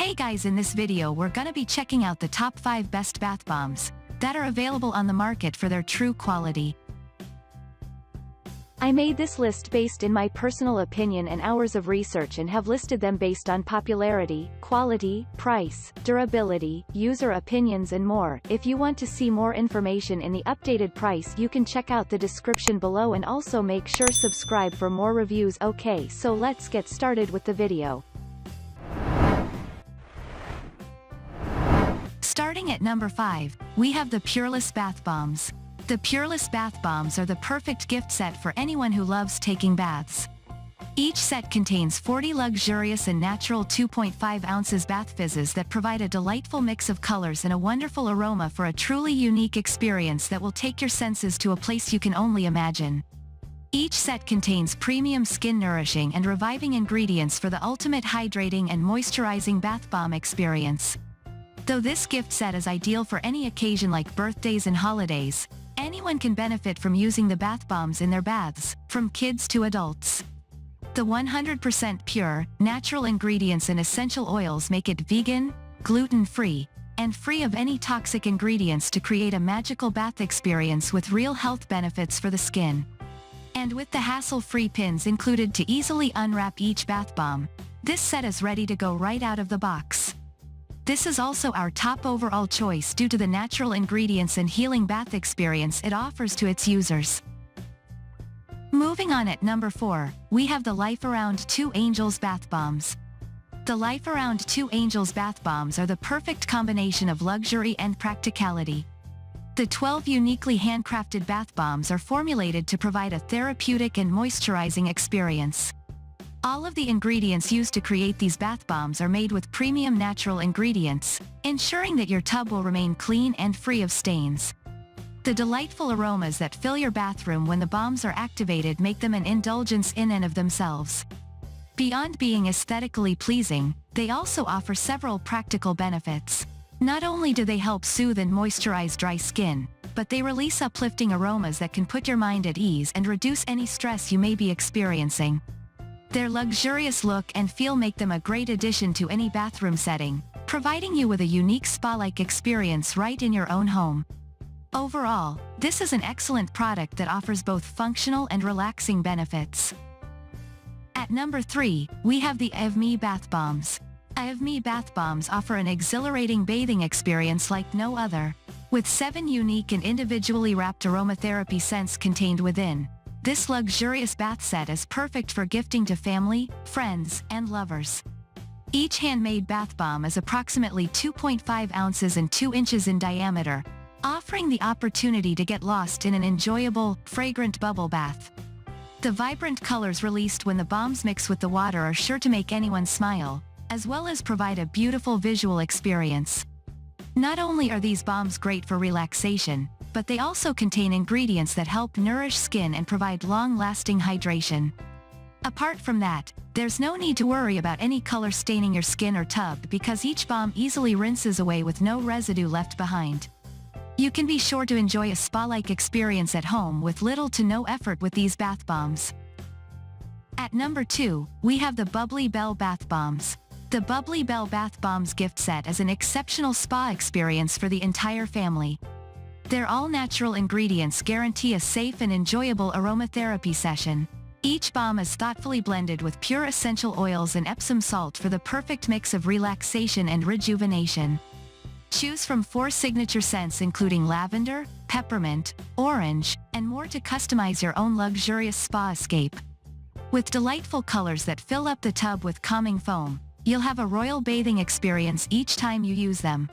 Hey guys, in this video we're gonna be checking out the top 5 best bath bombs that are available on the market for their true quality. I made this list based in my personal opinion and hours of research and have listed them based on popularity, quality, price, durability, user opinions and more. If you want to see more information in the updated price, you can check out the description below and also make sure subscribe for more reviews. Okay, so let's get started with the video. Starting at number 5, we have the Pureless Bath Bombs. The Pureless Bath Bombs are the perfect gift set for anyone who loves taking baths. Each set contains 40 luxurious and natural 2.5 ounces bath fizzes that provide a delightful mix of colors and a wonderful aroma for a truly unique experience that will take your senses to a place you can only imagine. Each set contains premium skin nourishing and reviving ingredients for the ultimate hydrating and moisturizing bath bomb experience. Though this gift set is ideal for any occasion like birthdays and holidays, anyone can benefit from using the bath bombs in their baths, from kids to adults. The 100% pure, natural ingredients and essential oils make it vegan, gluten-free, and free of any toxic ingredients to create a magical bath experience with real health benefits for the skin. And with the hassle-free pins included to easily unwrap each bath bomb, this set is ready to go right out of the box. This is also our top overall choice due to the natural ingredients and healing bath experience it offers to its users. Moving on at number 4, we have the Life Around 2 Angels Bath Bombs. The Life Around 2 Angels Bath Bombs are the perfect combination of luxury and practicality. The 12 uniquely handcrafted bath bombs are formulated to provide a therapeutic and moisturizing experience. All of the ingredients used to create these bath bombs are made with premium natural ingredients, ensuring that your tub will remain clean and free of stains. The delightful aromas that fill your bathroom when the bombs are activated make them an indulgence in and of themselves. Beyond being aesthetically pleasing, they also offer several practical benefits. Not only do they help soothe and moisturize dry skin, but they release uplifting aromas that can put your mind at ease and reduce any stress you may be experiencing. Their luxurious look and feel make them a great addition to any bathroom setting, providing you with a unique spa-like experience right in your own home. Overall, this is an excellent product that offers both functional and relaxing benefits. At number 3, we have the Aofmee Bath Bombs. Aofmee Bath Bombs offer an exhilarating bathing experience like no other. With 7 unique and individually wrapped aromatherapy scents contained within, this luxurious bath set is perfect for gifting to family, friends, and lovers. Each handmade bath bomb is approximately 2.5 ounces and 2 inches in diameter, offering the opportunity to get lost in an enjoyable, fragrant bubble bath. The vibrant colors released when the bombs mix with the water are sure to make anyone smile, as well as provide a beautiful visual experience. Not only are these bombs great for relaxation, but they also contain ingredients that help nourish skin and provide long-lasting hydration. Apart from that, there's no need to worry about any color staining your skin or tub because each bomb easily rinses away with no residue left behind. You can be sure to enjoy a spa-like experience at home with little to no effort with these bath bombs. At number 2, we have the Bubbly Belle Bath Bombs. The Bubbly Belle Bath Bombs gift set is an exceptional spa experience for the entire family. Their all-natural ingredients guarantee a safe and enjoyable aromatherapy session. Each bomb is thoughtfully blended with pure essential oils and Epsom salt for the perfect mix of relaxation and rejuvenation. Choose from 4 signature scents including lavender, peppermint, orange, and more to customize your own luxurious spa escape. With delightful colors that fill up the tub with calming foam, you'll have a royal bathing experience each time you use them.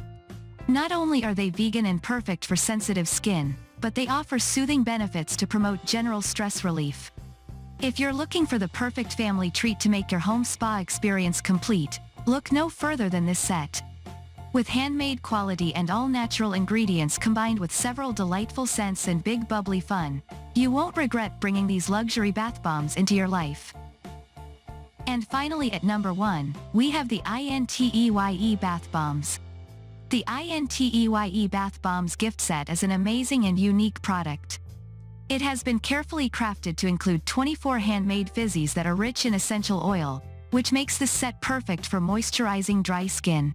Not only are they vegan and perfect for sensitive skin, but they offer soothing benefits to promote general stress relief. If you're looking for the perfect family treat to make your home spa experience complete, look no further than this set. With handmade quality and all-natural ingredients combined with several delightful scents and big bubbly fun, you won't regret bringing these luxury bath bombs into your life. And finally at number 1, we have the INTEYE Bath Bombs. The INTEYE Bath Bombs gift set is an amazing and unique product. It has been carefully crafted to include 24 handmade fizzies that are rich in essential oil, which makes this set perfect for moisturizing dry skin.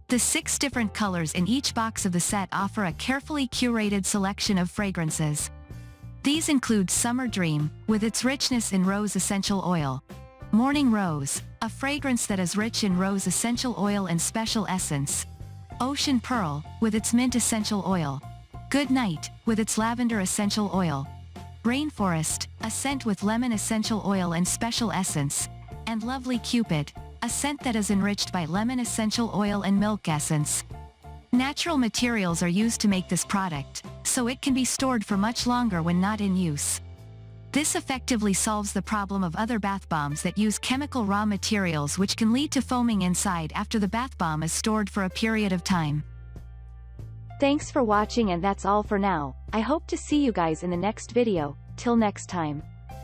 The 6 different colors in each box of the set offer a carefully curated selection of fragrances. These include Summer Dream, with its richness in rose essential oil. Morning Rose, a fragrance that is rich in rose essential oil and special essence. Ocean Pearl, with its mint essential oil. Good Night, with its lavender essential oil. Rainforest, a scent with lemon essential oil and special essence. And Lovely Cupid, a scent that is enriched by lemon essential oil and milk essence. Natural materials are used to make this product, so it can be stored for much longer when not in use. This effectively solves the problem of other bath bombs that use chemical raw materials, which can lead to foaming inside after the bath bomb is stored for a period of time. Thanks for watching, and that's all for now. I hope to see you guys in the next video. Till next time.